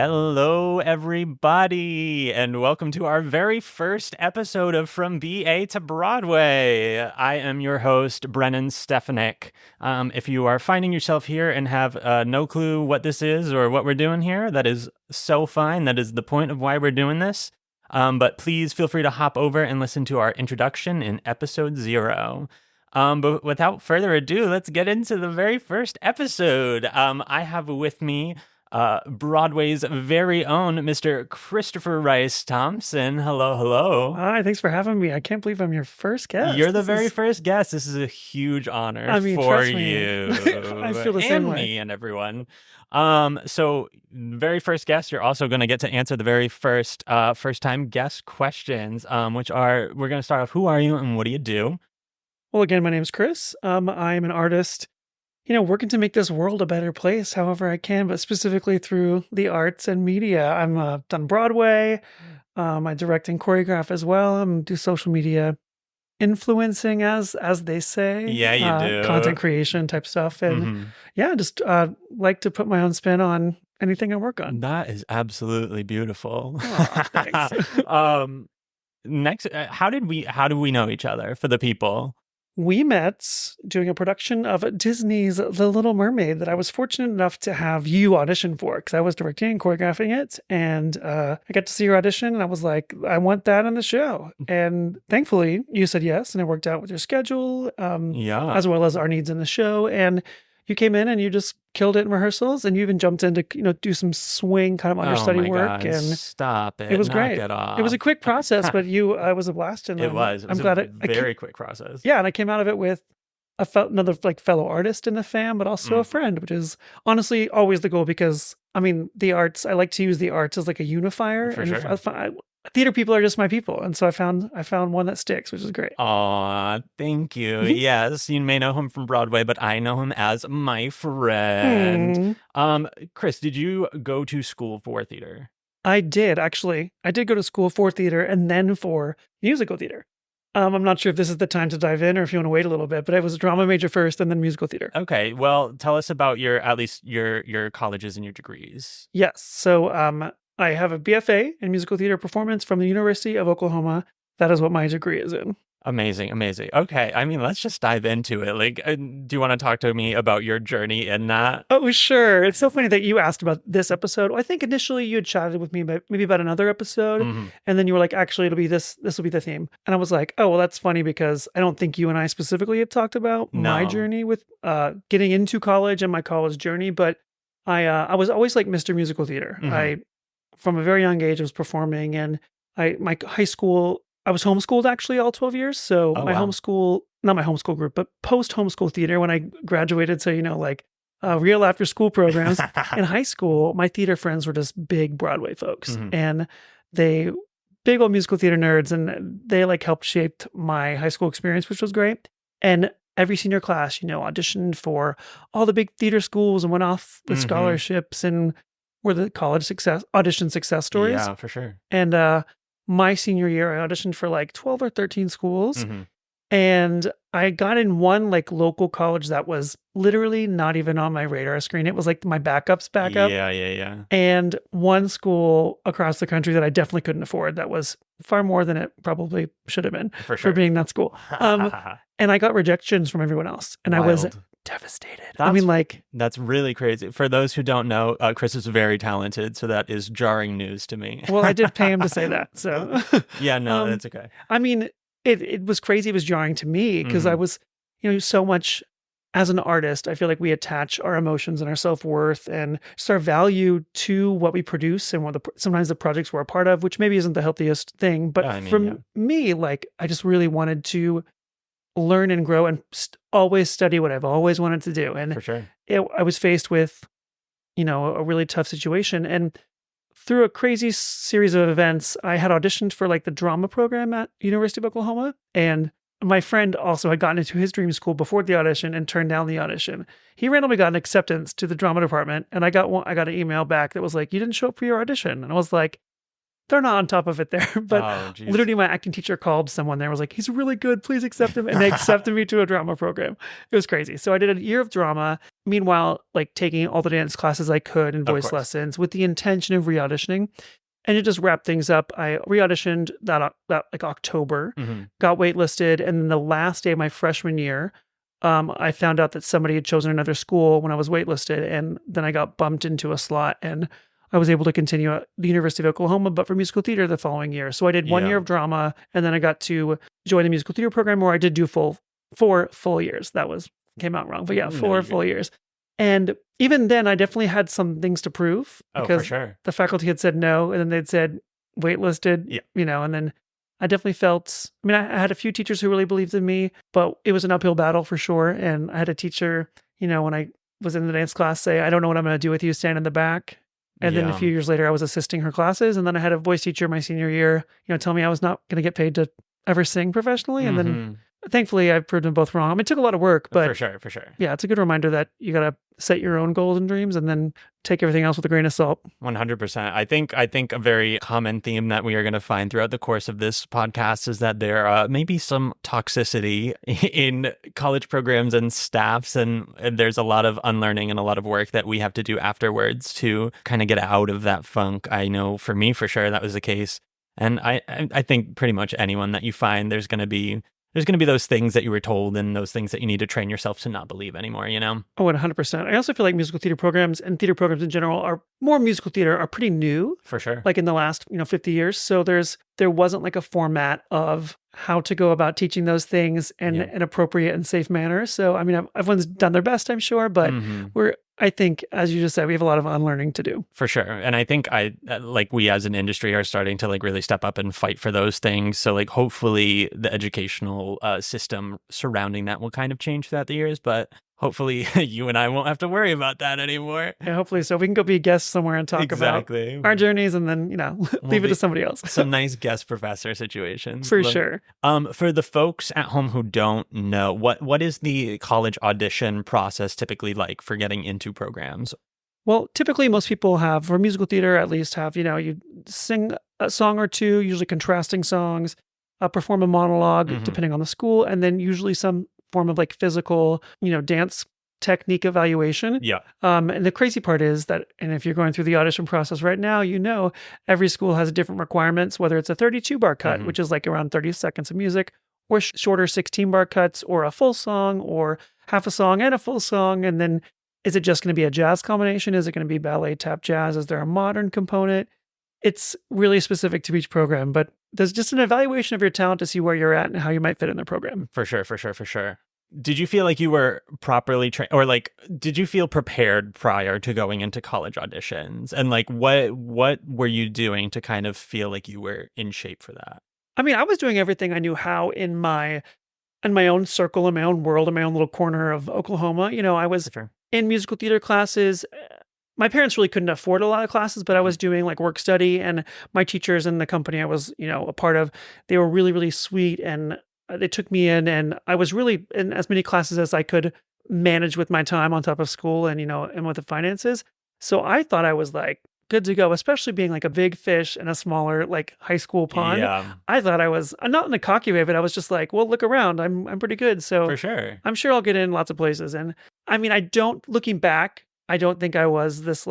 Hello, everybody, and welcome to our very first episode of From BA to Broadway. I am your host, Brennan Stefanik. If you are finding yourself here and have no clue what this is or what we're doing here, that is so fine. That is the point of why we're doing this. But please feel free to hop over and listen to our introduction in episode 0. But without further ado, let's get into the very first episode. I have with me Broadway's very own Mr. Christopher Rice-Thomson. Hello, hello. Hi, thanks for having me. I can't believe I'm your first guest. You're the very first guest. This is a huge honor for you. I feel the same way. Me and everyone. So very first guest, you're also going to get to answer the very first time guest questions, which are, we're going to start off, who are you and what do you do? Well, again, my name's Chris. I'm an artist, working to make this world a better place however I can, but specifically through the arts and media. I'm done Broadway. I direct and choreograph as well. I do social media influencing, as they say. Yeah, you do. Content creation type stuff. And just like to put my own spin on anything I work on. That is absolutely beautiful. Oh, thanks. Next, how do we know each other for the people? We met doing a production of Disney's The Little Mermaid that I was fortunate enough to have you audition for, because I was directing and choreographing it. And I got to see your audition and I was like, I want that on the show. And thankfully you said yes, and it worked out with your schedule, as well as our needs in the show. And you came in and you just killed it in rehearsals, and you even jumped in to do some swing kind of understudy work. God. And stop it! It was Knock great. It off. It was a quick process, but it was a blast. And it was. I'm glad very quick process. Yeah, and I came out of it with another fellow artist in the fam, but also a friend, which is honestly always the goal, because the arts. I like to use the arts as like a unifier. For sure. Theater people are just my people, and so I found one that sticks, which is great. Aw, thank you. Yes, you may know him from Broadway, but I know him as my friend. Chris, did you go to school for theater? I did, actually. I did go to school for theater and then for musical theater. I'm not sure if this is the time to dive in or if you want to wait a little bit, but I was a drama major first and then musical theater. Okay, well, tell us about your colleges and your degrees. Yes, so I have a BFA in musical theater performance from the University of Oklahoma. That is what my degree is in. Amazing. Okay, I mean, let's just dive into it. Like, do you want to talk to me about your journey in that? Oh, sure. It's so funny that you asked about this episode. I think initially you had chatted with me maybe about another episode, and then you were like, actually, it'll be this will be the theme. And I was like, oh, well, that's funny, because I don't think you and I specifically have talked about my journey with getting into college and my college journey, but I was always like Mr. Musical Theater. From a very young age, I was performing, and my high school, I was homeschooled actually all 12 years. So homeschool, not my homeschool group, but post-homeschool theater, when I graduated to, real after school programs in high school, my theater friends were just big Broadway folks. And they big old musical theater nerds, and they helped shape my high school experience, which was great. And every senior class, auditioned for all the big theater schools and went off with scholarships and were the college audition success stories. Yeah, for sure. And my senior year, I auditioned for 12 or 13 schools. And I got in one local college that was literally not even on my radar screen. It was my backup's backup. Yeah. And one school across the country that I definitely couldn't afford, that was far more than it probably should have been for being that school. And I got rejections from everyone else. And Wild. I was devastated. That's really crazy. For those who don't know, Chris is very talented, so that is jarring news to me. Well, I did pay him to say that, so. Yeah, no, that's okay. I mean, it was crazy. It was jarring to me, because I was, so much as an artist, I feel like we attach our emotions and our self-worth and just our value to what we produce and sometimes the projects we're a part of, which maybe isn't the healthiest thing. But me, I just really wanted to learn and grow and always study what I've always wanted to do. And for sure, I was faced with, a really tough situation. And through a crazy series of events, I had auditioned for the drama program at University of Oklahoma. And my friend also had gotten into his dream school before the audition and turned down the audition. He randomly got an acceptance to the drama department. And I got an email back that was like, you didn't show up for your audition. And I was like, they're not on top of it there. But Oh, geez. literally my acting teacher called someone there, was like, he's really good, please accept him. And they accepted me to a drama program. It was crazy. So I did a year of drama, meanwhile, like taking all the dance classes I could and voice lessons with the intention of re-auditioning. And it just wrapped things up. I re-auditioned that like October, got waitlisted, and then the last day of my freshman year, I found out that somebody had chosen another school when I was waitlisted, and then I got bumped into a slot, and I was able to continue at the University of Oklahoma, but for musical theater the following year. So I did 1 year of drama, and then I got to join the musical theater program, where I did do 4 full years. Came out wrong, but yeah, 4 full years. And even then, I definitely had some things to prove, because for sure. the faculty had said no, and then they'd said waitlisted, and then I definitely felt, I had a few teachers who really believed in me, but it was an uphill battle for sure. And I had a teacher, when I was in the dance class, say, I don't know what I'm going to do with you, stand in the back. And then a few years later, I was assisting her classes. And then I had a voice teacher my senior year, tell me I was not going to get paid to ever sing professionally. And then thankfully, I proved them both wrong. It took a lot of work, but for sure. Yeah, it's a good reminder that you got to set your own goals and dreams, and then take everything else with a grain of salt. 100%. I think a very common theme that we are going to find throughout the course of this podcast is that there may be some toxicity in college programs and staffs, and there's a lot of unlearning and a lot of work that we have to do afterwards to kind of get out of that funk. I know for me, for sure, that was the case. And I think pretty much anyone that you find, there's going to be those things that you were told and those things that you need to train yourself to not believe anymore, Oh, 100%. I also feel like musical theater programs and theater programs in general are pretty new. For sure. Like in the last, 50 years. So there wasn't like a format of how to go about teaching those things in an appropriate and safe manner. So, everyone's done their best, I'm sure, but I think, as you just said, we have a lot of unlearning to do. For sure. And I think we as an industry are starting to really step up and fight for those things. So hopefully the educational system surrounding that will kind of change throughout the years, but hopefully you and I won't have to worry about that anymore. Yeah, hopefully so. We can go be guests somewhere and talk about our journeys, and then, leave it to somebody else. Some nice guest professor situations. For sure. For the folks at home who don't know, what is the college audition process typically like for getting into programs? Well, typically most people have, for musical theater at least, you sing a song or two, usually contrasting songs, perform a monologue depending on the school, and then usually some form of physical, dance technique evaluation. Yeah. And the crazy part is that, and if you're going through the audition process right now, every school has different requirements, whether it's a 32 bar cut, which is around 30 seconds of music, or shorter 16 bar cuts, or a full song, or half a song and a full song. And then is it just going to be a jazz combination? Is it going to be ballet, tap, jazz? Is there a modern component? It's really specific to each program, but there's just an evaluation of your talent to see where you're at and how you might fit in the program. For sure. Did you feel like you were properly trained, or did you feel prepared prior to going into college auditions? And what were you doing to kind of feel like you were in shape for that? I was doing everything I knew how in my own circle, in my own world, in my own little corner of Oklahoma. I was in musical theater classes. My parents really couldn't afford a lot of classes, but I was doing work study, and my teachers in the company I was, a part of, they were really, really sweet, and they took me in, and I was really in as many classes as I could manage with my time on top of school and, and with the finances. So I thought I was good to go, especially being a big fish in a smaller high school pond. Yeah. I thought I was, not in a cocky way, but I was just well, look around. I'm pretty good. So for sure, I'm sure I'll get in lots of places. And looking back, I don't think I was this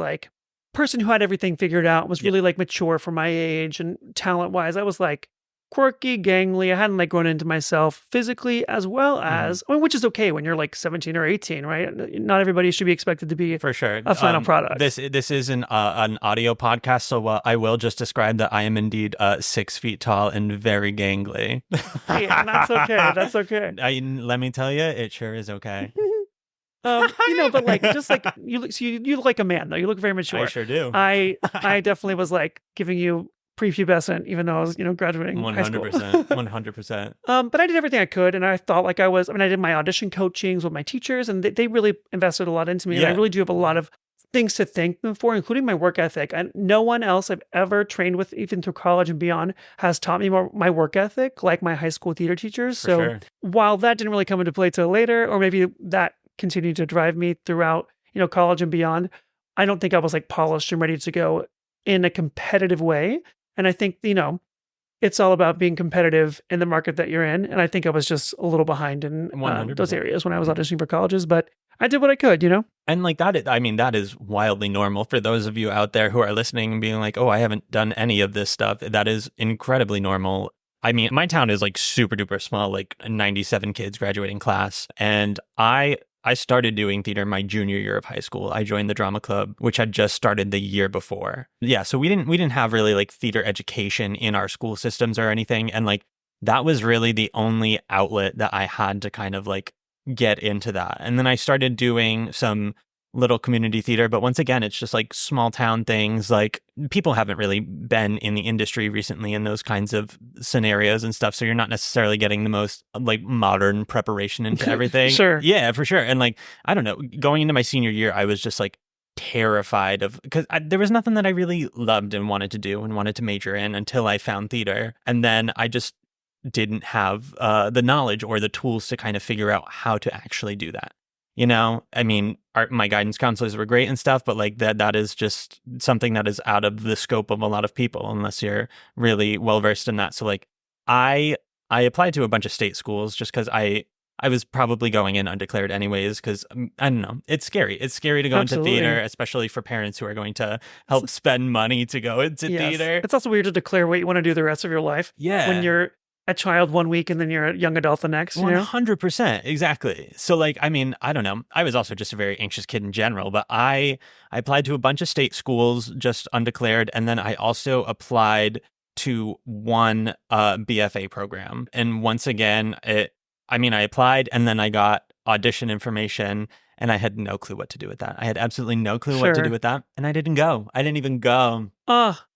person who had everything figured out, was really mature for my age and talent wise. I was quirky, gangly. I hadn't grown into myself physically, as well as, which is okay when you're 17 or 18, right? Not everybody should be expected to be for sure a final product. This is an audio podcast, so I will just describe that I am indeed 6 feet tall and very gangly. Hey, and that's okay. That's okay. Let me tell you, it sure is okay. But you look like a man though. You look very mature. I sure do. I definitely was giving you prepubescent, even though I was, graduating 100%, high school. 100%. But I did everything I could, and I thought I was. I did my audition coachings with my teachers, and they really invested a lot into me. Yeah. And I really do have a lot of things to thank them for, including my work ethic. And no one else I've ever trained with, even through college and beyond, has taught me more my work ethic like my high school theater teachers. For sure. While that didn't really come into play till later, or maybe that continued to drive me throughout, college and beyond, I don't think I was polished and ready to go in a competitive way. And I think, it's all about being competitive in the market that you're in. And I think I was just a little behind in 100%. those areas when I was auditioning for colleges, but I did what I could, And like that, that is wildly normal for those of you out there who are listening and being like, oh, I haven't done any of this stuff. That is incredibly normal. I mean, my town is like super duper small, like 97 kids graduating class. And I started doing theater my junior year of high school. I joined the drama club, which had just started the year before. Yeah, so we didn't have really like theater education in our school systems or anything. And like that was really the only outlet that I had to kind of like get into that. And then I started doing some little community theater, but once again, it's just like small town things. Like people haven't really been in the industry recently in those kinds of scenarios and stuff. So you're not necessarily getting the most like modern preparation into everything. Sure. Yeah, for sure. And like, I don't know, going into my senior year, I was just like terrified of, because there was nothing that I really loved and wanted to do and wanted to major in until I found theater. And then I just didn't have the knowledge or the tools to kind of figure out how to actually do that. I mean, my guidance counselors were great and stuff, but like that is just something that is out of the scope of a lot of people unless you're really well versed in that. So like I applied to a bunch of state schools just because I was probably going in undeclared anyways, because I don't know, it's scary. It's scary to go Absolutely. into theater, especially for parents who are going to help spend money to go into theater. It's also weird to declare what you want to do the rest of your life. Yeah. When you're a child one week and then you're a young adult the next. 100%. Exactly. So like, I mean, I don't know. I was also just a very anxious kid in general, but I applied to a bunch of state schools just undeclared. And then I also applied to one BFA program. And once again, I applied and then I got audition information and I had no clue what to do with that. I had absolutely no clue what to do with that. And I didn't go. I didn't even go.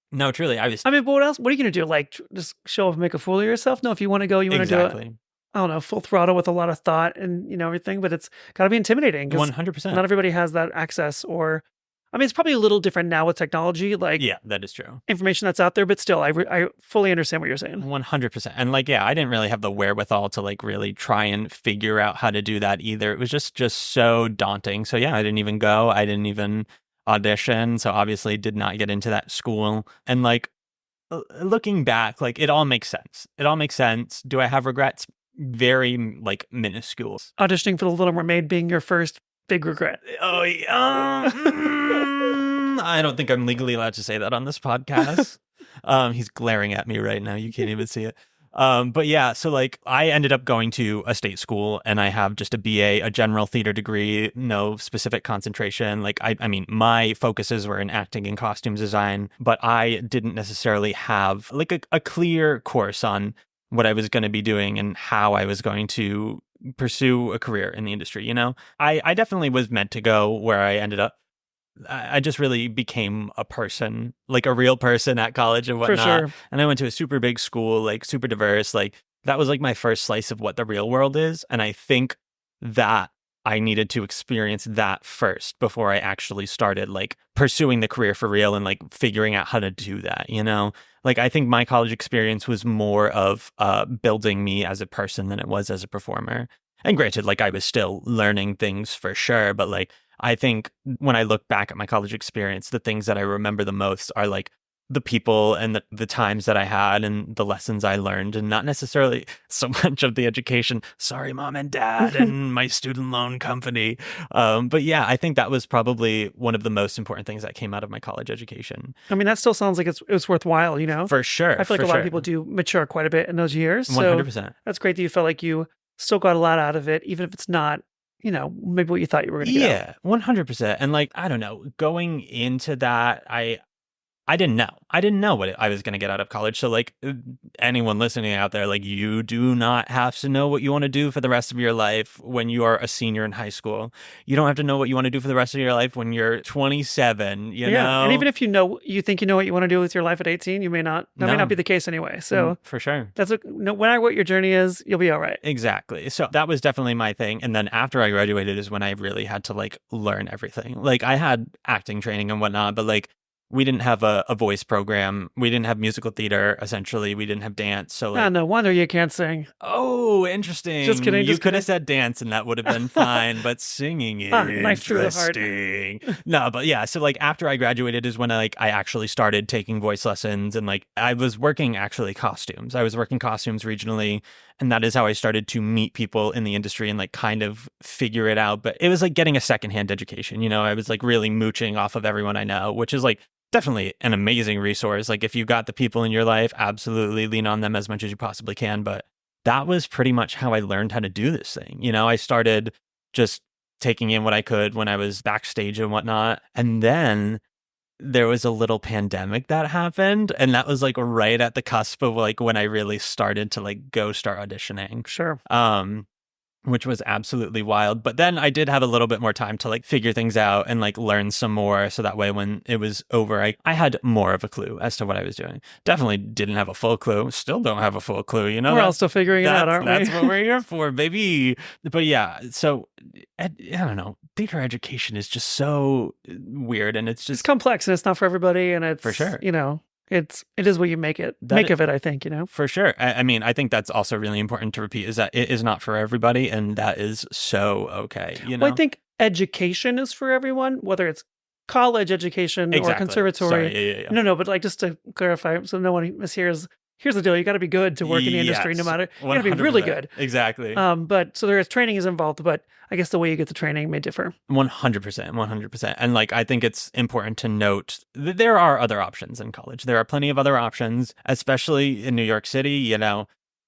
No, truly, but what else? What are you going to do? Like, just show up and make a fool of yourself? No, if you want to go, you want to do it. I don't know, full throttle with a lot of thought and, everything, but it's got to be intimidating. 100%. Not everybody has that access it's probably a little different now with technology. Like, yeah, that is true. Information that's out there, but still, I fully understand what you're saying. 100%. And like, yeah, I didn't really have the wherewithal to like really try and figure out how to do that either. It was just so daunting. So yeah, I didn't even go. I didn't even audition, so obviously did not get into that school. And like looking back, like it all makes sense. Do I have regrets? Very like minuscule. Auditioning for The Little Mermaid being your first big regret. Oh yeah. I don't think I'm legally allowed to say that on this podcast. He's glaring at me right now, you can't even see it. But yeah, so like I ended up going to a state school and I have just a BA, a general theater degree, no specific concentration. Like, I mean, my focuses were in acting and costume design, but I didn't necessarily have like a clear course on what I was going to be doing and how I was going to pursue a career in the industry. I definitely was meant to go where I ended up. I just really became a person, like a real person at college and whatnot. For sure. And I went to a super big school, like super diverse. Like that was like my first slice of what the real world is. And I think that I needed to experience that first before I actually started like pursuing the career for real and like figuring out how to do that, Like I think my college experience was more of building me as a person than it was as a performer. And granted, like I was still learning things for sure, but like I think when I look back at my college experience, the things that I remember the most are like the people and the times that I had and the lessons I learned, and not necessarily so much of the education. Sorry, mom and dad and my student loan company. But yeah, I think that was probably one of the most important things that came out of my college education. I mean, that still sounds like it was worthwile, For sure. I feel like a lot of people do mature quite a bit in those years. 100%. So that's great that you felt like you still got a lot out of it, even if it's not, maybe what you thought you were going to get out. 100%. And like, I don't know, going into that, I didn't know. I didn't know what I was going to get out of college. So like anyone listening out there, like you do not have to know what you want to do for the rest of your life when you are a senior in high school. You don't have to know what you want to do for the rest of your life when you're 27, you know? And even if you think you know what you want to do with your life at 18, you may not. That may not be the case anyway. So for sure. No matter what your journey is, you'll be all right. Exactly. So that was definitely my thing. And then after I graduated is when I really had to like learn everything. Like I had acting training and whatnot, but like we didn't have a voice program. We didn't have musical theater, essentially. We didn't have dance. So like, No wonder you can't sing. oh, interesting. Just kidding. You could have said dance and that would have been fine, but singing is knife through the heart. interesting. No, but yeah, so like after I graduated is when I actually started taking voice lessons, and like I was working actually costumes. I was working costumes regionally, and that is how I started to meet people in the industry and like kind of figure it out. But it was like getting a secondhand education. I was like really mooching off of everyone I know, which is like definitely an amazing resource. Like if you've got the people in your life, absolutely lean on them as much as you possibly can. But that was pretty much how I learned how to do this thing. I started just taking in what I could when I was backstage and whatnot. And then there was a little pandemic that happened. And that was like right at the cusp of like when I really started to like go start auditioning. Sure. Which was absolutely wild. But then I did have a little bit more time to like figure things out and like learn some more. So that way when it was over, I had more of a clue as to what I was doing. Definitely didn't have a full clue. Still don't have a full clue. We're all still figuring it out, aren't we? That's what we're here for, baby. But yeah, so I don't know. Theater education is just so weird, and it's complex, and it's not for everybody. And it's for sure. It is what you make of it, I think, For sure. I mean, I think that's also really important to repeat, is that it is not for everybody, and that is so okay. Well, I think education is for everyone, whether it's college education or conservatory. Sorry, yeah. No, but like just to clarify, so no one mishears. Here's the deal. You got to be good to work in the industry, no matter. You got to be really good. Exactly. But so there is training is involved, but I guess the way you get the training may differ. 100%. And like, I think it's important to note that there are other options in college. There are plenty of other options, especially in New York City.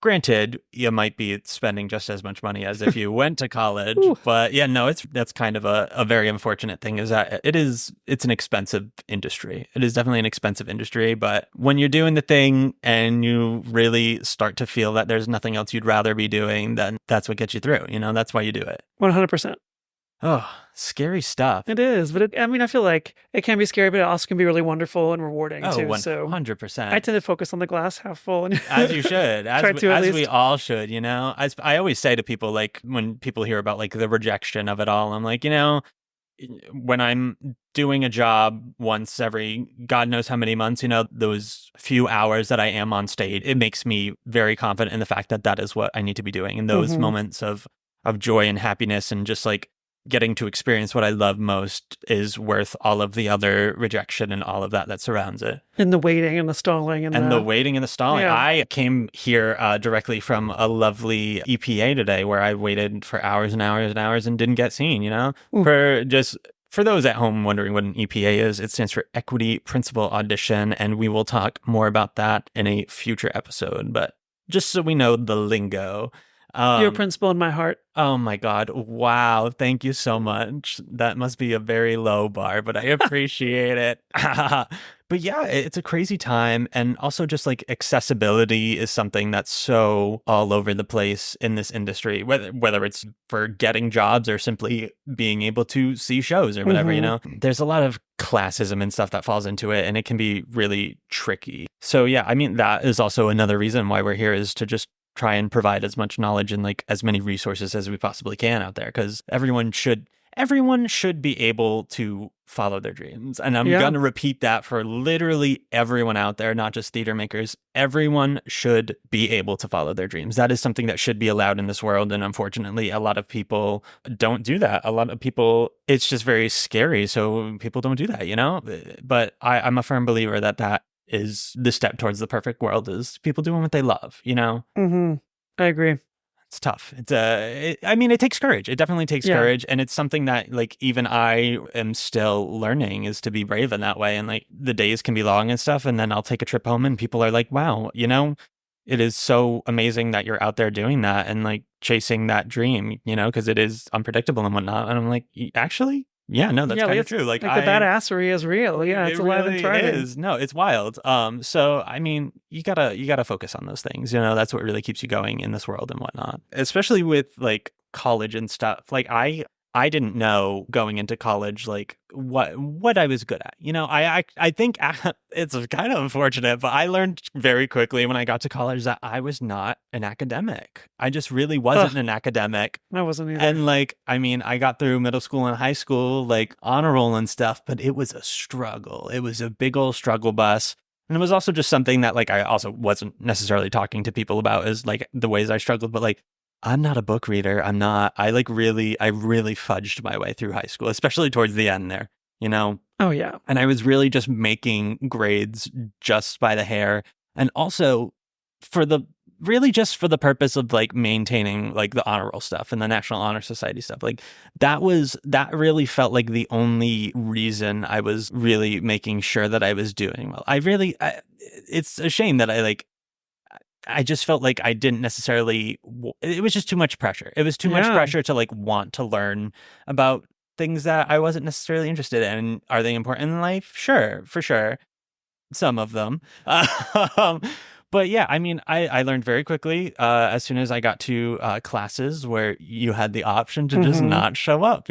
Granted, you might be spending just as much money as if you went to college, but yeah, no, that's kind of a very unfortunate thing, is that it's an expensive industry. It is definitely an expensive industry, but when you're doing the thing and you really start to feel that there's nothing else you'd rather be doing, then that's what gets you through. That's why you do it. 100%. Oh, scary stuff. It is, but I feel like it can be scary, but it also can be really wonderful and rewarding too. 100%. I tend to focus on the glass half full. And as you should, as we all should, As I always say to people, like when people hear about like the rejection of it all, I'm like, when I'm doing a job once every God knows how many months, those few hours that I am on stage, it makes me very confident in the fact that that is what I need to be doing. And those moments of joy and happiness and just like getting to experience what I love most is worth all of the other rejection and all of that surrounds it. And the waiting and the stalling. And the waiting and the stalling. Yeah. I came here directly from a lovely EPA today where I waited for hours and hours and hours and didn't get seen, For those at home wondering what an EPA is, it stands for Equity Principal Audition, and we will talk more about that in a future episode. But just so we know the lingo. You're a principal in my heart. Oh my God. Wow. Thank you so much. That must be a very low bar, but I appreciate it. But yeah, it's a crazy time. And also just like accessibility is something that's so all over the place in this industry, whether it's for getting jobs or simply being able to see shows or whatever, There's a lot of classism and stuff that falls into it, and it can be really tricky. So yeah, I mean, that is also another reason why we're here, is to just try and provide as much knowledge and like as many resources as we possibly can out there, because everyone should be able to follow their dreams. And I'm going to repeat that for literally everyone out there, not just theater makers. Everyone should be able to follow their dreams. That is something that should be allowed in this world. And unfortunately, a lot of people don't do that. A lot of people, it's just very scary. So people don't do that, But I'm a firm believer that is the step towards the perfect world, is people doing what they love, I agree. It's tough. It takes courage. It definitely takes courage. And it's something that like even I am still learning, is to be brave in that way. And like the days can be long and stuff. And then I'll take a trip home and people are like, wow, it is so amazing that you're out there doing that and like chasing that dream, because it is unpredictable and whatnot. And I'm like, actually? Yeah, no, that's kind of true. Like the badassery is real. Yeah, it's alive and thriving. No, it's wild. So I mean, you gotta focus on those things. That's what really keeps you going in this world and whatnot. Especially with like college and stuff. Like I didn't know going into college like what I was good at. I think it's kind of unfortunate, but I learned very quickly when I got to college that I was not an academic. I just really wasn't Ugh, an academic. I wasn't either. And like, I mean, I got through middle school and high school, like honor roll and stuff, but it was a struggle. It was a big old struggle bus. And it was also just something that like I also wasn't necessarily talking to people about is like the ways I struggled, but like I'm not a book reader. I really fudged my way through high school, especially towards the end there, you know? Oh yeah. And I was really just making grades just by the hair. And also for the really just for the purpose of like maintaining like the honor roll stuff and the National Honor Society stuff. Like that really felt like the only reason I was really making sure that I was doing well. It's a shame that I just felt like I didn't necessarily, it was just too much pressure. It was too much Yeah. pressure to like want to learn about things that I wasn't necessarily interested in. Are they important in life? Sure, for sure. Some of them. But yeah, I mean, I learned very quickly as soon as I got to classes where you had the option to just not show up,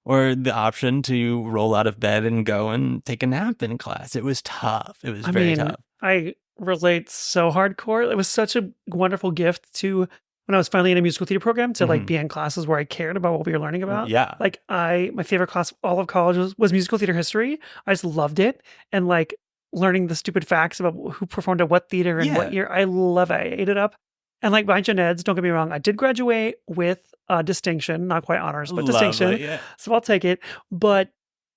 or the option to roll out of bed and go and take a nap in class. It was tough. It was very tough. I relate so hardcore. It was such a wonderful gift to when I was finally in a musical theater program to like be in classes where I cared about what we were learning about. Yeah. Like my favorite class all of college was musical theater history. I just loved it. And like learning the stupid facts about who performed at what theater and what year. I love it. I ate it up. And like my gen eds, don't get me wrong, I did graduate with distinction, not quite honors, but distinction. Yeah. So I'll take it. But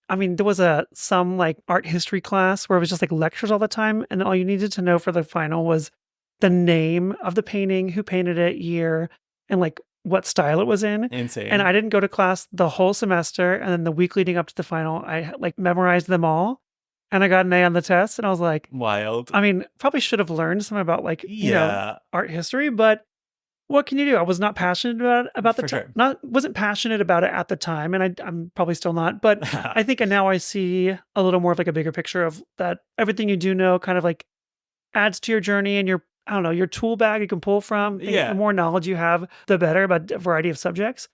I mean, there was some like art history class where it was just like lectures all the time. And all you needed to know for the final was the name of the painting, who painted it, year, and like what style it was in. Insane. And I didn't go to class the whole semester. And then the week leading up to the final, I like memorized them all. And I got an A on the test. And I was like, wild. I mean, probably should have learned something about like, art history, but what can you do? I was not passionate about the sure. wasn't passionate about it at the time, and I'm probably still not. But I think now I see a little more of like a bigger picture of that everything you do know kind of like adds to your journey and your tool bag you can pull from. The more knowledge you have, the better about a variety of subjects.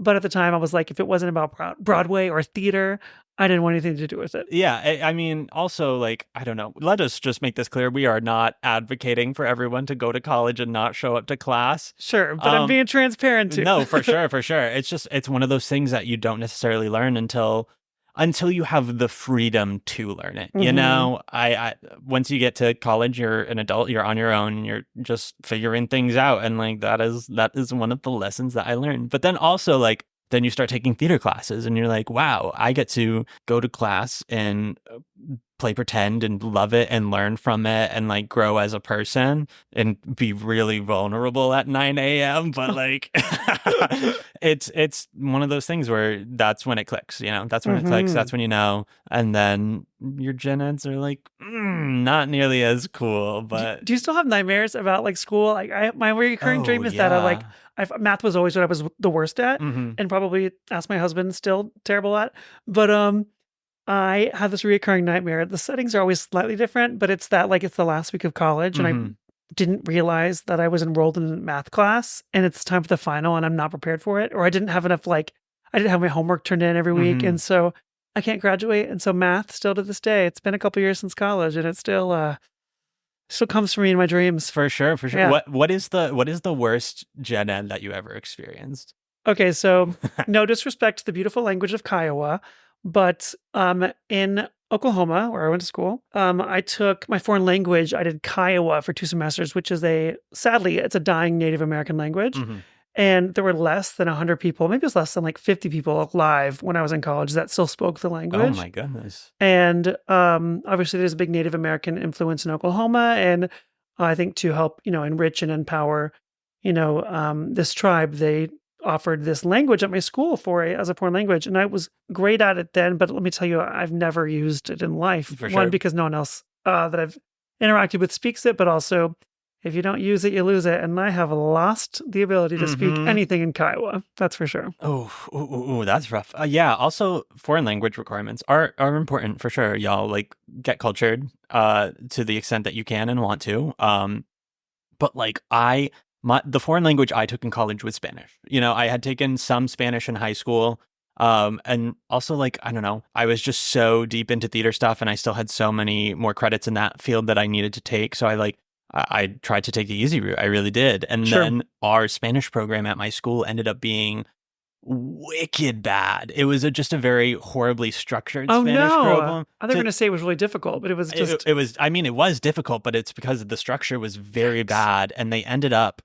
But at the time, I was like, if it wasn't about Broadway or theater, I didn't want anything to do with it. Yeah, I mean, also, like, I don't know. Let us just make this clear. We are not advocating for everyone to go to college and not show up to class. Sure, but I'm being transparent too. No, for sure, for sure. It's one of those things that you don't necessarily learn until you have the freedom to learn it. I once you get to college, you're an adult, you're on your own, you're just figuring things out. And like, that is one of the lessons that I learned. But then also like, then you start taking theater classes and you're like, wow, I get to go to class and play pretend and love it and learn from it and like grow as a person and be really vulnerable at 9 a.m. But like, it's one of those things where that's when it clicks, that's when it clicks. That's when, and then your gen eds are like, not nearly as cool, but. Do you still have nightmares about like school? Like my recurring dream is that I like, math was always what I was the worst at and probably, ask my husband, still terrible at. But I have this recurring nightmare. The settings are always slightly different, but it's that like it's the last week of college and I didn't realize that I was enrolled in math class and it's time for the final and I'm not prepared for it. Or I didn't have enough, like I didn't have my homework turned in every week. And so I can't graduate. And so math still to this day, it's been a couple years since college and it still comes for me in my dreams. For sure. Yeah. What is the worst gen ed that you ever experienced? Okay, so no disrespect to the beautiful language of Kiowa, but in Oklahoma, where I went to school, I took my foreign language. I did Kiowa for 2 semesters, which is sadly, it's a dying Native American language. And there were less than 100 people, maybe it was less than like 50 people alive when I was in college that still spoke the language. Oh my goodness. And obviously there's a big Native American influence in Oklahoma. And I think to help, enrich and empower, this tribe, they offered this language at my school as a foreign language. And I was great at it then, but let me tell you, I've never used it in life. For One, sure. because no one else that I've interacted with speaks it, but also if you don't use it, you lose it. And I have lost the ability to speak anything in Kiowa. That's for sure. Oh, that's rough. Yeah. Also, foreign language requirements are important for sure. Y'all like get cultured to the extent that you can and want to. But like the foreign language I took in college was Spanish. I had taken some Spanish in high school. And also, like, I don't know, I was just so deep into theater stuff, and I still had so many more credits in that field that I needed to take. So I tried to take the easy route. I really did. And then our Spanish program at my school ended up being wicked bad. It was just a very horribly structured Spanish program. I thought you were going to say it was really difficult, but it was just... It was, I mean, it was difficult, but it's because the structure was very bad. And they ended up,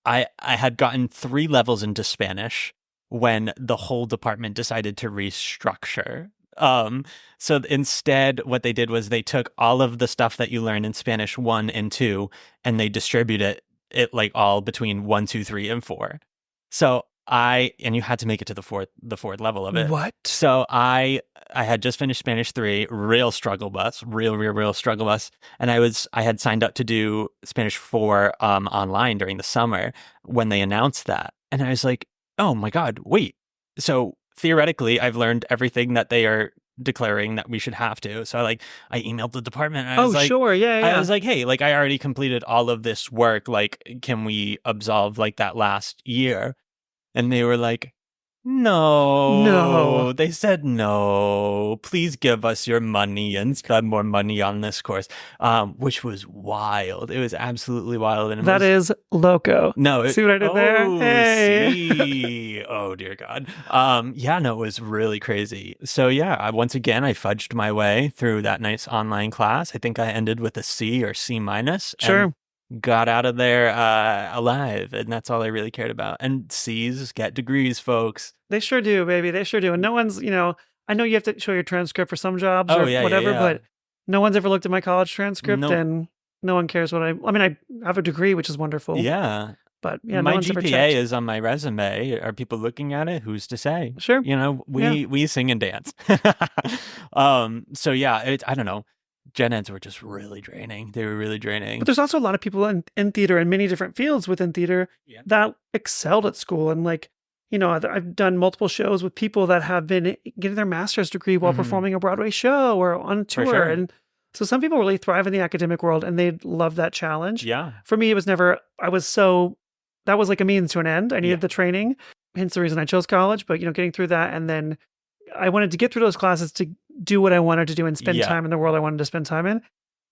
I had gotten 3 levels into Spanish when the whole department decided to restructure. So instead, what they did was they took all of the stuff that you learn in Spanish 1 and 2, and they distributed it like all between 1, 2, 3, and 4. So and you had to make it to the fourth level of it. What? So I had just finished Spanish 3, real struggle bus, real struggle bus. And I had signed up to do Spanish 4 online during the summer when they announced that. And I was like, oh my God, wait. So theoretically, I've learned everything that they are declaring that we should have to. So I emailed the department. And I was like, sure. Yeah. I was like, hey, like I already completed all of this work. Like, can we absolve like that last year? And they were like, no. They said, no, please give us your money and spend more money on this course, which was wild. It was absolutely wild. And that is loco. No. See what I did there? Hey. See. Oh, dear God. Yeah, no, it was really crazy. So yeah, once again, I fudged my way through that nice online class. I think I ended with a C or C minus. Sure. Got out of there alive, and that's all I really cared about. And C's get degrees, folks. They sure do, baby. They sure do. And no one's, I know you have to show your transcript for some jobs or whatever, but no one's ever looked at my college transcript, and no one cares what I mean, I have a degree, which is wonderful. Yeah. But yeah, my no one's GPA is on my resume. Are people looking at it? Who's to say? Sure. We sing and dance. So yeah, I don't know. Gen Eds were just really draining. They were really draining. But there's also a lot of people in theater and many different fields within theater that excelled at school. And I've done multiple shows with people that have been getting their master's degree while performing a Broadway show or on tour. Sure. And so some people really thrive in the academic world and they love that challenge. Yeah. For me, it was never, that was like a means to an end. I needed the training, hence the reason I chose college. But, getting through that, and then I wanted to get through those classes to do what I wanted to do and spend time in the world I wanted to spend time in.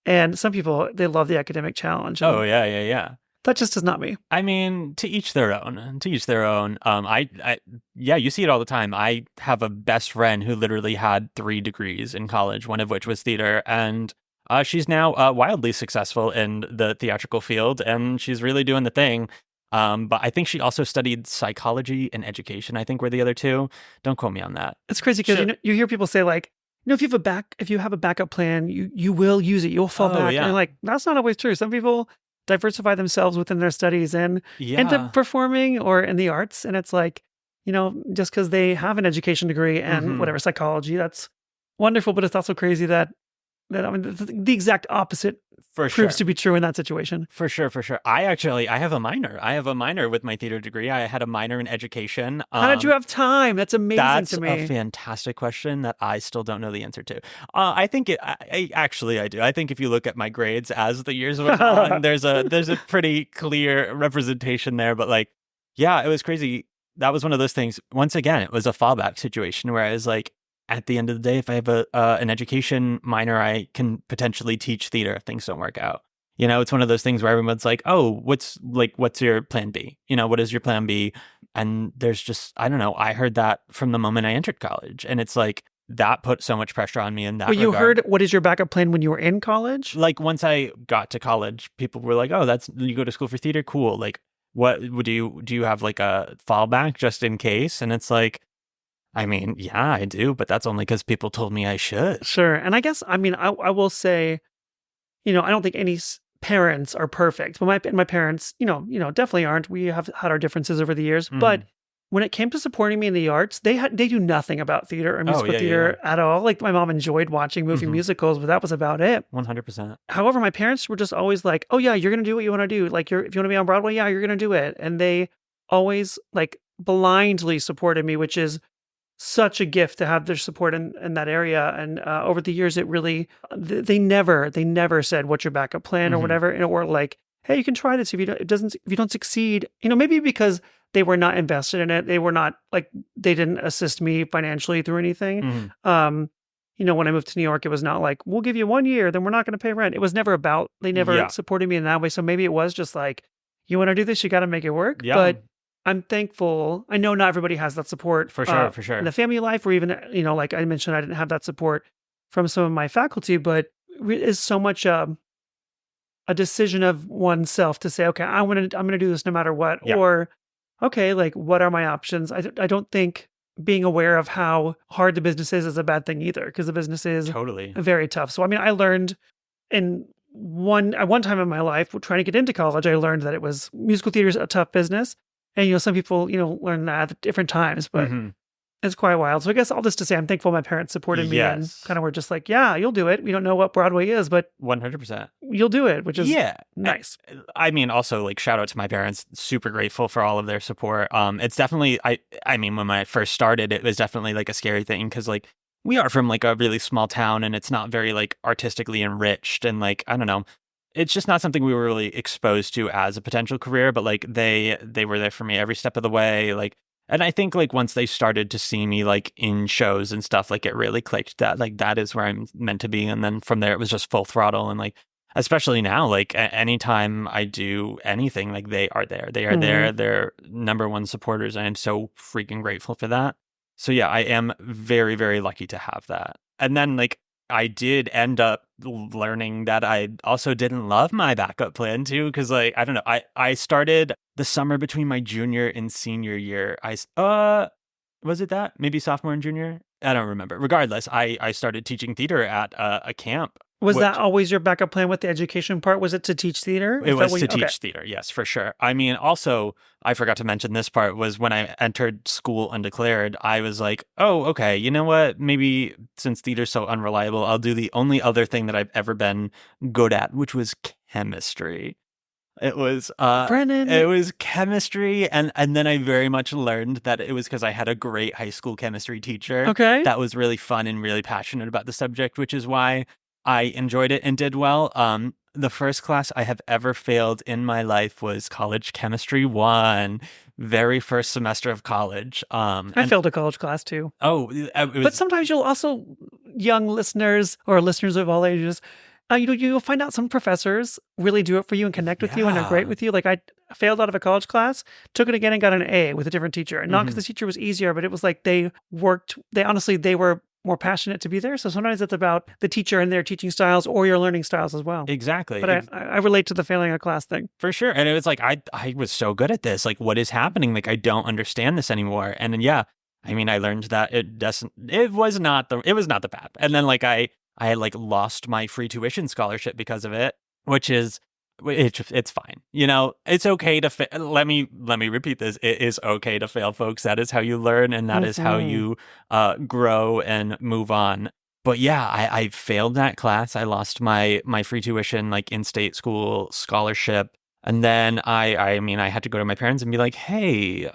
And some people, they love the academic challenge. Oh, yeah. That just is not me. I mean, to each their own. To each their own. You see it all the time. I have a best friend who literally had 3 degrees in college, one of which was theater, and she's now wildly successful in the theatrical field, and she's really doing the thing. But I think she also studied psychology and education, I think were the other 2. Don't quote me on that. It's crazy because you hear people say like, if you have a backup plan, you will use it. You'll fall back. Yeah. And that's not always true. Some people diversify themselves within their studies and into performing or in the arts. And it's like, just because they have an education degree and whatever, psychology, that's wonderful. But it's also crazy that I mean, the exact opposite proves to be true in that situation. For sure. I have a minor. I have a minor with my theater degree. I had a minor in education. How did you have time? That's amazing to me. That's a fantastic question that I still don't know the answer to. I think I do. I think if you look at my grades as the years went on, there's a pretty clear representation there. But it was crazy. That was one of those things. Once again, it was a fallback situation where I was like, at the end of the day, if I have an education minor, I can potentially teach theater if things don't work out. It's one of those things where everyone's like, oh, what's your plan B? What is your plan B? And there's just, I don't know. I heard that from the moment I entered college. And it's like, that put so much pressure on me in that regard. You heard what is your backup plan when you were in college? Once I got to college, people were like, oh, you go to school for theater? Cool. What would do you have a fallback just in case? And it's like, I mean, yeah, I do, but that's only because people told me I should. Sure. And I guess, I mean, I will say, I don't think any parents are perfect, but my parents, definitely aren't. We have had our differences over the years, but when it came to supporting me in the arts, they do nothing about theater or musical theater at all. My mom enjoyed watching movie musicals, but that was about it. 100%. However, my parents were just always like, oh yeah, you're going to do what you want to do. If you want to be on Broadway, yeah, you're going to do it. And they always blindly supported me, which is such a gift to have their support in that area. And over the years, it really, they never said what's your backup plan or whatever, or hey, you can try this if if you don't succeed, maybe because they were not invested in it, they were not like they didn't assist me financially through anything. When I moved to New York, it was not like, we'll give you 1 year, then we're not going to pay rent. It was never about, they never supported me in that way. So maybe it was just like, you want to do this, you got to make it work. Yeah. But I'm thankful. I know not everybody has that support. For sure. In the family life, or even, like I mentioned, I didn't have that support from some of my faculty, but it is so much a decision of oneself to say, okay, I'm going to do this no matter what. Yeah. Or, okay, like, what are my options? I don't think being aware of how hard the business is a bad thing either, because the business is totally very tough. So, I mean, I learned at one time in my life, trying to get into college, I learned that musical theater is a tough business. And, some people, learn that at different times, but it's quite wild. So I guess all this to say, I'm thankful my parents supported me and kind of were just like, yeah, you'll do it. We don't know what Broadway is, but 100%. You'll do it, which is nice. I mean, also, like, shout out to my parents. Super grateful for all of their support. It's definitely, I mean, when I first started, it was definitely like a scary thing because, like, we are from like a really small town and it's not very like artistically enriched, and like, I don't know, it's just not something we were really exposed to as a potential career, but like they were there for me every step of the way. Like, and I think like once they started to see me like in shows and stuff, like it really clicked that like that is where I'm meant to be. And then from there it was just full throttle. And like, especially now, like anytime I do anything, like they are there. They are there. They're number one supporters. And I'm so freaking grateful for that. So yeah, I am very, very lucky to have that. And then like I did end up learning that I also didn't love my backup plan too, because like, I don't know, I started the summer between my junior and senior year. Was it that? Maybe sophomore and junior? I don't remember. Regardless, I started teaching theater at a camp. Was that always your backup plan with the education part? Was it to teach theater? It was to teach theater, yes, for sure. I mean, also, I forgot to mention this part, was when I entered school undeclared, I was like, oh, okay, you know what? Maybe since theater's so unreliable, I'll do the only other thing that I've ever been good at, which was chemistry. It was Brennan. It was chemistry, and then I very much learned that it was because I had a great high school chemistry teacher. Okay. That was really fun and really passionate about the subject, which is why I enjoyed it and did well. The first class I have ever failed in my life was college chemistry 1, very first semester of college. I failed a college class too. Oh, but sometimes you'll also, young listeners or listeners of all ages, you'll find out some professors really do it for you and connect with you and are great with you. Like I failed out of a college class, took it again and got an A with a different teacher. And not because the teacher was easier, but it was like they were more passionate to be there. So sometimes it's about the teacher and their teaching styles or your learning styles as well. Exactly. But I relate to the failing a class thing. For sure. And it was like, I was so good at this. Like, what is happening? Like, I don't understand this anymore. And then, yeah, I mean, I learned that it was not the PAP. And then like, I had like lost my free tuition scholarship because of it, which is, it's fine. You know, it's okay to fail. Let me repeat this. It is okay to fail, folks. That is how you learn, and that is how you grow and move on. But yeah, I failed that class. I lost my free tuition, like in-state school scholarship. And then I mean, I had to go to my parents and be like, hey,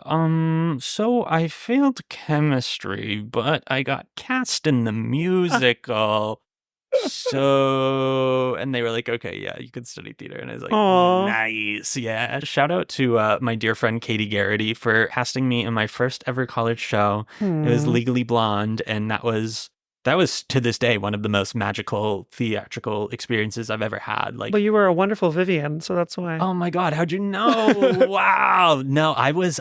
so I failed chemistry, but I got cast in the musical. So, and they were like, okay, yeah, you can study theater. And I was like, nice. Yeah. Shout out to my dear friend Katie Garrity for casting me in my first ever college show. It was Legally Blonde. And that was to this day one of the most magical theatrical experiences I've ever had. Like, but you were a wonderful Vivian, so that's why. Oh my God, how'd you know? Wow. No, I was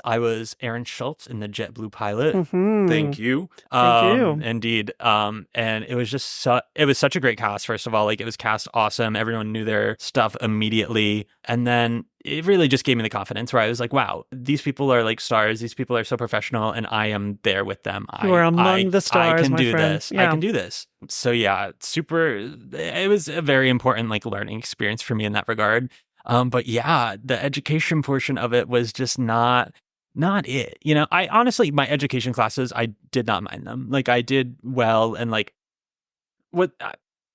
Aaron Schultz in the JetBlue pilot. Thank you. Thank you. Indeed. And it was just it was such a great cast. First of all, like it was cast awesome. Everyone knew their stuff immediately, and then it really just gave me the confidence where I was like, wow, these people are like stars. These people are so professional, and I am there with them. You are among the stars, I can my do friend. this. Yeah. I can do this. So yeah, it was a very important like learning experience for me in that regard. But yeah, the education portion of it was just not it. You know, I honestly, my education classes, I did not mind them. Like I did well, and like what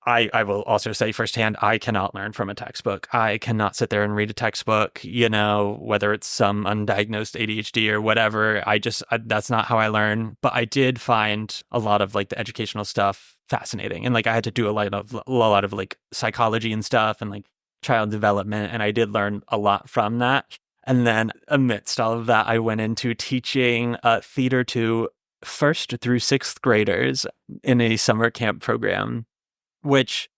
I will also say firsthand, I cannot learn from a textbook. I cannot sit there and read a textbook, you know, whether it's some undiagnosed ADHD or whatever. That's not how I learn. But I did find a lot of like the educational stuff fascinating. And like I had to do a lot of like psychology and stuff, and like child development, and I did learn a lot from that. And then amidst all of that, I went into teaching theater to first through sixth graders in a summer camp program, which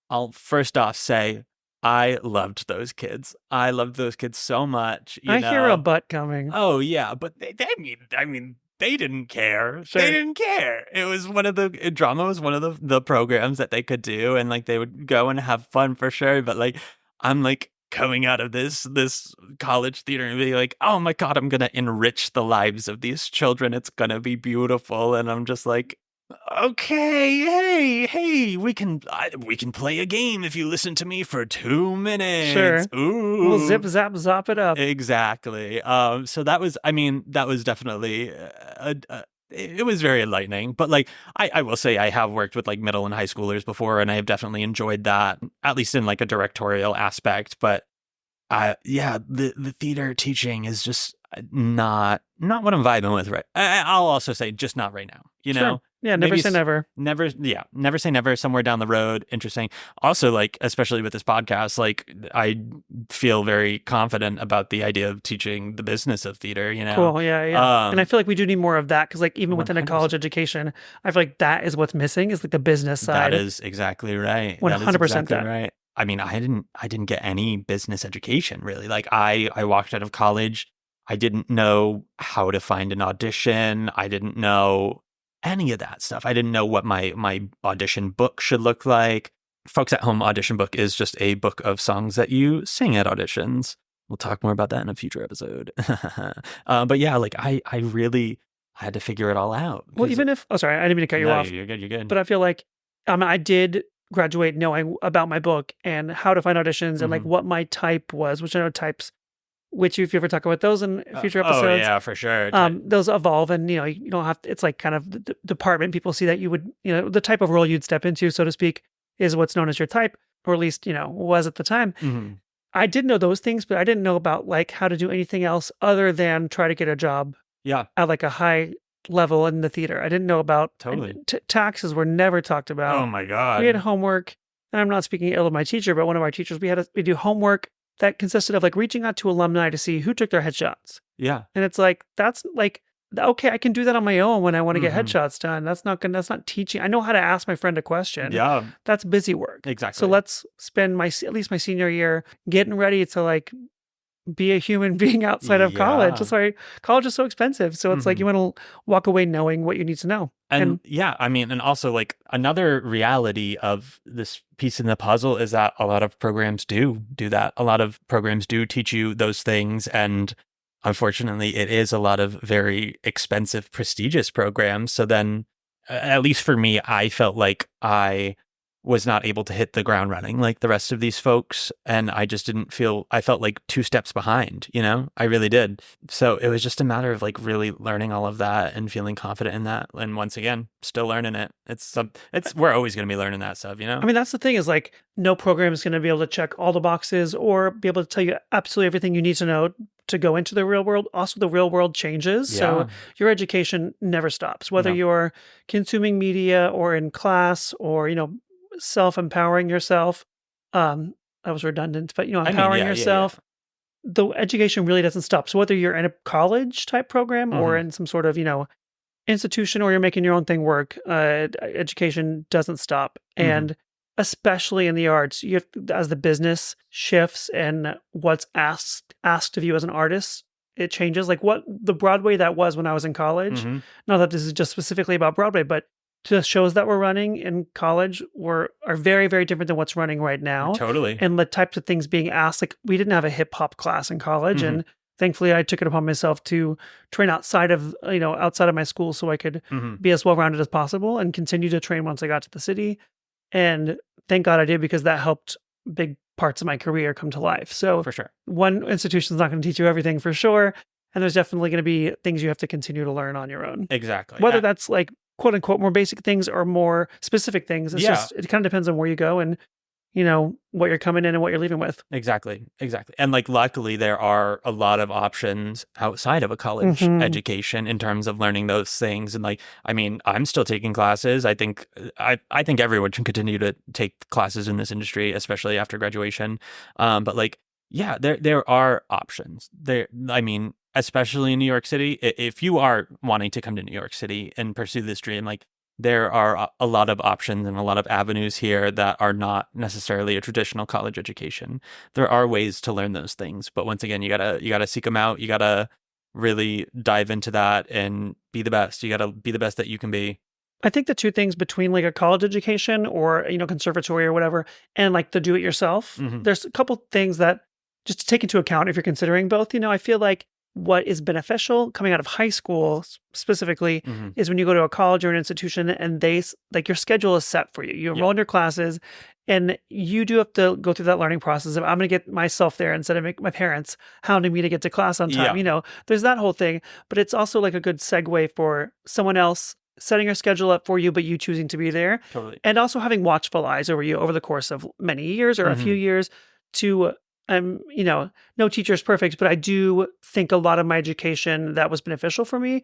I'll first off say I loved those kids. I loved those kids so much. I hear a butt coming. Oh yeah, but I mean, they didn't care. Sure. They didn't care. It was one of the drama was one of the programs that they could do, and like they would go and have fun for sure. But like I'm like coming out of this college theater and be like, oh my God, I'm gonna enrich the lives of these children. It's gonna be beautiful, and I'm just like, okay, hey, we can play a game if you listen to me for 2 minutes. Sure. Ooh. We'll zip, zap, zop it up. Exactly. So that was definitely, it was very enlightening. But like, I will say I have worked with like middle and high schoolers before, and I have definitely enjoyed that, at least in like a directorial aspect. But the theater teaching is just not what I'm vibing with, right? I'll also say just not right now, you know? Sure. Yeah, never say never. Never say never. Somewhere down the road, interesting. Also, like, especially with this podcast, like, I feel very confident about the idea of teaching the business of theater, you know? Cool, yeah. And I feel like we do need more of that, because, like, even within 100%. a college education, I feel like that is what's missing, is like the business side. That is exactly right. 100% that. Right. I mean, I didn't get any business education, really. Like, I walked out of college, I didn't know how to find an audition. I didn't know any of that stuff. I didn't know what my audition book should look like. Folks at home, audition book is just a book of songs that you sing at auditions. We'll talk more about that in a future episode. But yeah, like I really had to figure it all out. Well, even if, sorry, I didn't mean to cut you off. You're good. But I feel like I did graduate knowing about my book and how to find auditions and like what my type was, which I know types, which if you ever talk about those in future episodes. Oh yeah, for sure. Those evolve, and you don't have to, it's like kind of the department people see that you would, the type of role you'd step into, so to speak, is what's known as your type, or at least, was at the time. Mm-hmm. I did know those things, but I didn't know about like how to do anything else other than try to get a job at like a high level in the theater. I didn't know about taxes were never talked about. Oh my God. We had homework, and I'm not speaking ill of my teacher, but one of our teachers, we do homework that consisted of like reaching out to alumni to see who took their headshots. Yeah. And it's like, that's like, okay, I can do that on my own when I want to get headshots done. That's not teaching. I know how to ask my friend a question. Yeah. That's busy work. Exactly. So let's spend at least my senior year getting ready to like be a human being outside of college. That's why college is so expensive. So it's like you want to walk away knowing what you need to know. And yeah, I mean, and also like another reality of this piece in the puzzle is that a lot of programs do that. A lot of programs do teach you those things. And unfortunately, it is a lot of very expensive, prestigious programs. So then, at least for me, I felt like I was not able to hit the ground running like the rest of these folks. And I just I felt like 2 steps behind, I really did. So it was just a matter of like really learning all of that and feeling confident in that. And once again, still learning it. We're always going to be learning that stuff, I mean, that's the thing, is like no program is going to be able to check all the boxes or be able to tell you absolutely everything you need to know to go into the real world. Also, the real world changes. Yeah. So your education never stops, whether you're consuming media or in class or, self-empowering yourself. That was redundant, but empowering yourself. The education really doesn't stop. So whether you're in a college type program or in some sort of, institution, or you're making your own thing work, education doesn't stop. And especially in the arts, as the business shifts and what's asked of you as an artist, it changes. Like what the Broadway that was when I was in college, not that this is just specifically about Broadway, but the shows that were running in college are very, very different than what's running right now. Totally. And the types of things being asked, like we didn't have a hip hop class in college. And thankfully I took it upon myself to train outside of my school so I could be as well-rounded as possible and continue to train once I got to the city. And thank God I did, because that helped big parts of my career come to life. So for sure, one institution is not going to teach you everything for sure. And there's definitely going to be things you have to continue to learn on your own. Exactly. Whether that's like quote unquote more basic things or more specific things. It kind of depends on where you go. And what you're coming in and what you're leaving with. Exactly. And like, luckily, there are a lot of options outside of a college education in terms of learning those things. And like, I mean, I'm still taking classes. I think everyone should continue to take classes in this industry, especially after graduation. But like, yeah, there are options there. I mean, especially in New York City, if you are wanting to come to New York City and pursue this dream, like, there are a lot of options and a lot of avenues here that are not necessarily a traditional college education. There are ways to learn those things, but once again, you gotta seek them out. You gotta really dive into that and be the best. You gotta be the best that you can be. I think the two things between like a college education or, conservatory or whatever, and like the do-it-yourself, there's a couple things that just to take into account if you're considering both. I feel like what is beneficial coming out of high school specifically is when you go to a college or an institution and they like your schedule is set for you. You enroll in your classes and you do have to go through that learning process of I'm going to get myself there instead of my parents hounding me to get to class on time. There's that whole thing, but it's also like a good segue for someone else setting your schedule up for you, but you choosing to be there. Totally. And also having watchful eyes over you over the course of many years or a few years to no teacher is perfect, but I do think a lot of my education that was beneficial for me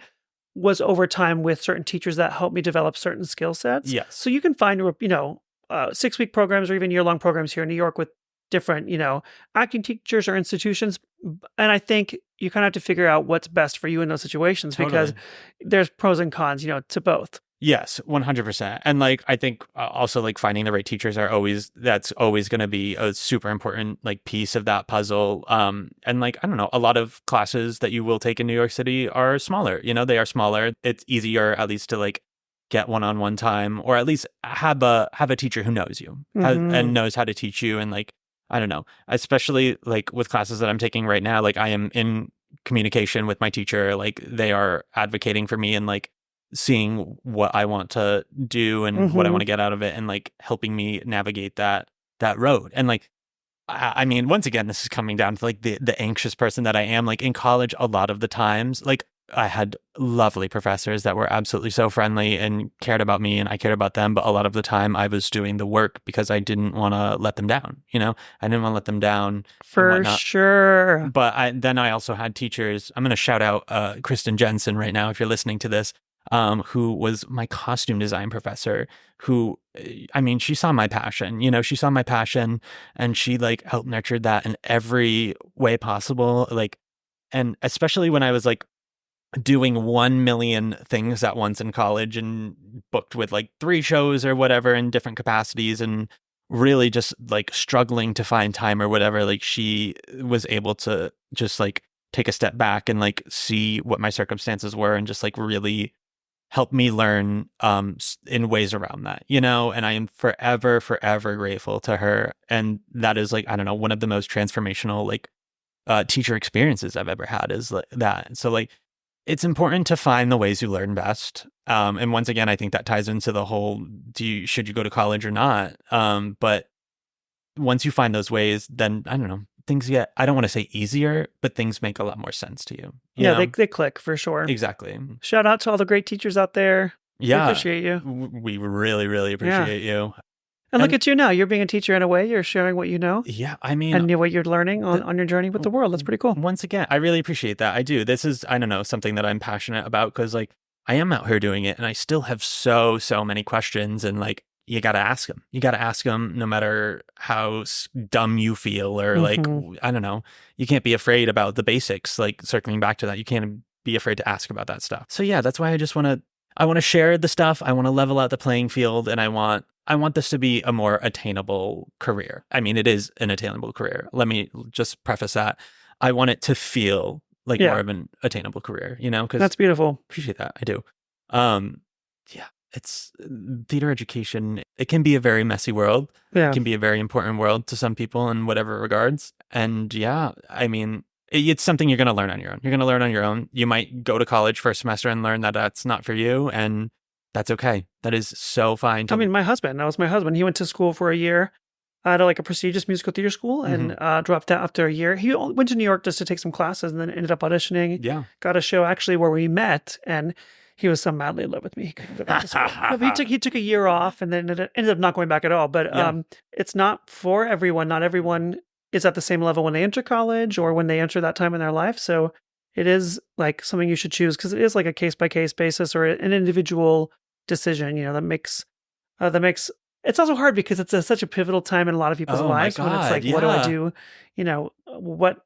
was over time with certain teachers that helped me develop certain skill sets. Yes. So you can find, 6-week programs or even year-long programs here in New York with different, acting teachers or institutions. And I think you kind of have to figure out what's best for you in those situations because there's pros and cons, to both. Yes, 100%. And like, I think also like finding the right teachers that's always going to be a super important like piece of that puzzle. And like, I don't know, a lot of classes that you will take in New York City are smaller, they are smaller. It's easier at least to like get one-on-one time or at least have a teacher who knows you and knows how to teach you. And like, I don't know, especially like with classes that I'm taking right now, like I am in communication with my teacher, like they are advocating for me and like seeing what I want to do and what I want to get out of it and like helping me navigate that road. And like, I mean, once again, this is coming down to like the anxious person that I am. Like in college, a lot of the times, like I had lovely professors that were absolutely so friendly and cared about me and I cared about them. But a lot of the time I was doing the work because I didn't want to let them down. I didn't want to let them down. For sure. But I also had teachers. I'm going to shout out Kristen Jensen right now if you're listening to this. Who was my costume design professor, who, I mean, she saw my passion, and she like helped nurture that in every way possible. Like, and especially when I was like doing 1 million things at once in college and booked with like 3 shows or whatever in different capacities and really just like struggling to find time or whatever, like she was able to just like take a step back and like see what my circumstances were and just like really help me learn in ways around that, and I am forever grateful to her. And that is like, I don't know, one of the most transformational like teacher experiences I've ever had is like that. So like, it's important to find the ways you learn best. And once again, I think that ties into the whole, should you go to college or not? But once you find those ways, then I don't know, things get, I don't want to say easier, but things make a lot more sense to you. They click for sure. Exactly. Shout out to all the great teachers out there. Yeah. We appreciate you. We really, really appreciate you. And look at you now. You're being a teacher in a way. You're sharing what you know. Yeah, I mean... And what you're learning on your journey with the world. That's pretty cool. Once again, I really appreciate that. I do. This is, I don't know, something that I'm passionate about because, like, I am out here doing it and I still have so many questions and, like, you got to ask them. You got to ask them no matter how dumb you feel or, like, I don't know. You can't be afraid about the basics. Like, circling back to that, you can't be afraid to ask about that stuff. So, yeah, that's why I just want to share the stuff. I want to level out the playing field and I want this to be a more attainable career. I mean, it is an attainable career. Let me just preface that. I want it to feel like more of an attainable career, because that's beautiful. Appreciate that. I do. It's theater education. It can be a very messy world. Yeah. It can be a very important world to some people in whatever regards. And I mean, it's something you're going to learn on your own. You're going to learn on your own. You might go to college for a semester and learn that that's not for you. And that's okay. That is so fine. I mean, that was my husband. He went to school for a year at a prestigious musical theater school and dropped out after a year. He went to New York just to take some classes and then ended up auditioning. Yeah. Got a show actually where we met and he was so madly in love with me. He couldn't go back to school. No, but he took a year off and then it ended up not going back at all. But it's not for everyone. Not everyone is at the same level when they enter college or when they enter that time in their life. So it is like something you should choose because it is like a case by case basis or an individual decision. You know, that makes it's also hard because it's such a pivotal time in a lot of people's lives when it's like, what do I do? You know, what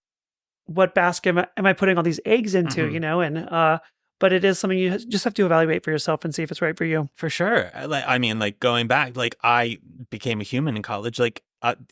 basket am I putting all these eggs into? You know, and but it is something you just have to evaluate for yourself and see if it's right for you. For sure. I mean, like going back, like I became a human in college. Like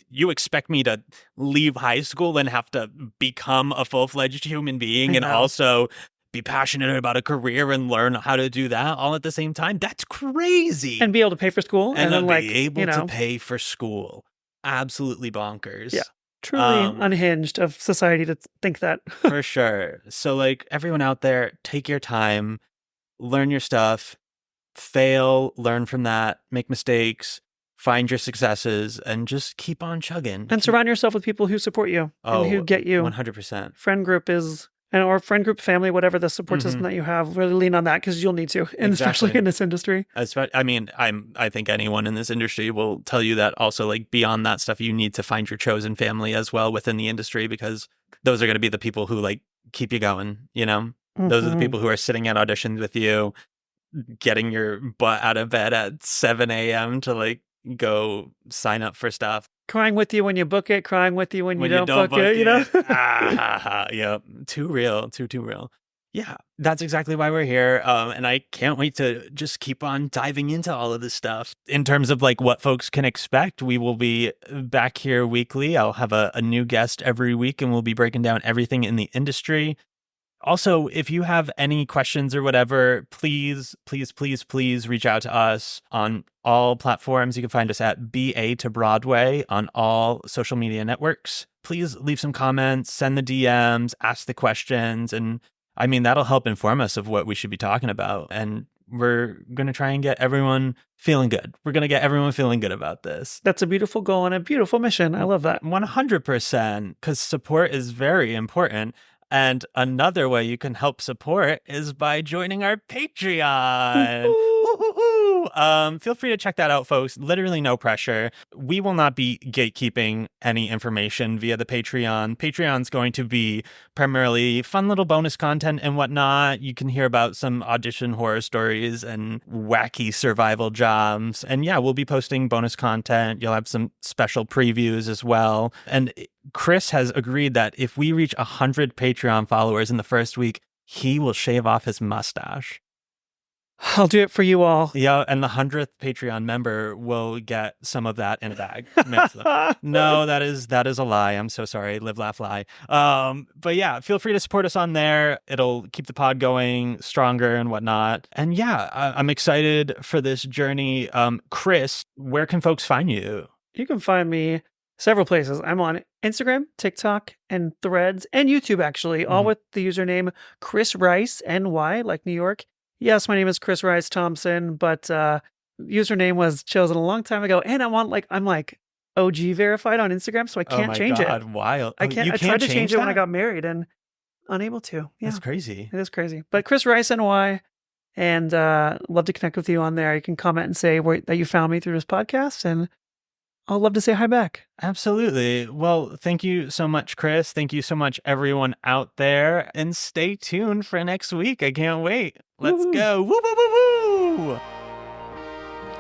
you expect me to leave high school and have to become a full-fledged human being and also be passionate about a career and learn how to do that all at the same time? That's crazy. And be able to pay for school. And then be able to pay for school. Absolutely bonkers. Yeah. Truly unhinged of society to think that. For sure. So like everyone out there, take your time, learn your stuff, fail, learn from that, make mistakes, find your successes, and just keep on chugging. And surround yourself with people who support you and who get you. 100%. Friend group or friend group, family, whatever the support system that you have, really lean on that because you'll need to, and especially in this industry. I mean, I think anyone in this industry will tell you that also, like beyond that stuff, you need to find your chosen family as well within the industry because those are going to be the people who like keep you going, you know? Those are the people who are sitting at auditions with you, getting your butt out of bed at 7 a.m. to like go sign up for stuff. Crying with you when you book it, crying with you when you don't book it, you know? Yeah, too real, too real. Yeah, that's exactly why we're here. And I can't wait to just keep on diving into all of this stuff. In terms of like what folks can expect, we will be back here weekly. I'll have a new guest every week and we'll be breaking down everything in the industry. Also, if you have any questions or whatever, please reach out to us on all platforms. You can find us at BA to Broadway on all social media networks. Please leave some comments, send the DMs, ask the questions. And I mean, that'll help inform us of what we should be talking about. And we're going to try and get everyone feeling good. We're going to get everyone feeling good about this. That's a beautiful goal and a beautiful mission. I love that. 100%, because support is very important. And another way you can help support is by joining our Patreon. Feel free to check that out, folks. Literally no pressure. We will not be gatekeeping any information via the Patreon. Patreon's going to be primarily fun little bonus content and whatnot. You can hear about some audition horror stories and wacky survival jobs. And yeah, we'll be posting bonus content. You'll have some special previews as well. And Chris has agreed that if we reach 100 Patreon followers in the first week, he will shave off his mustache. I'll do it for you all. Yeah, and the 100th Patreon member will get some of that in a bag. No, that is a lie. I'm so sorry. Live, laugh, lie. But yeah, feel free to support us on there. It'll keep the pod going stronger and whatnot. And yeah, I'm excited for this journey. Chris, where can folks find you? You can find me several places. I'm on Instagram, TikTok, and Threads, and YouTube, actually, all with the username Chris Rice, NY, like New York. Yes, my name is Chris Rice-Thomson, but username was chosen a long time ago, and I'm like OG verified on Instagram, so I can't change it. Wild. I can't. I tried to change it when I got married, and unable to. Yeah. That's crazy. It is crazy. But Chris Rice NY, and love to connect with you on there. You can comment and say that you found me through this podcast, and I'll love to say hi back. Absolutely. Well, thank you so much, Chris. Thank you so much, everyone out there. And stay tuned for next week. I can't wait. Let's go. Woo, woo, woo, woo.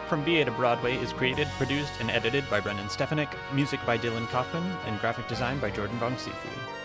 From BA to Broadway is created, produced, and edited by Brennan Stefanik. Music by Dylan Kaufman, and graphic design by Jordan Vongsithi.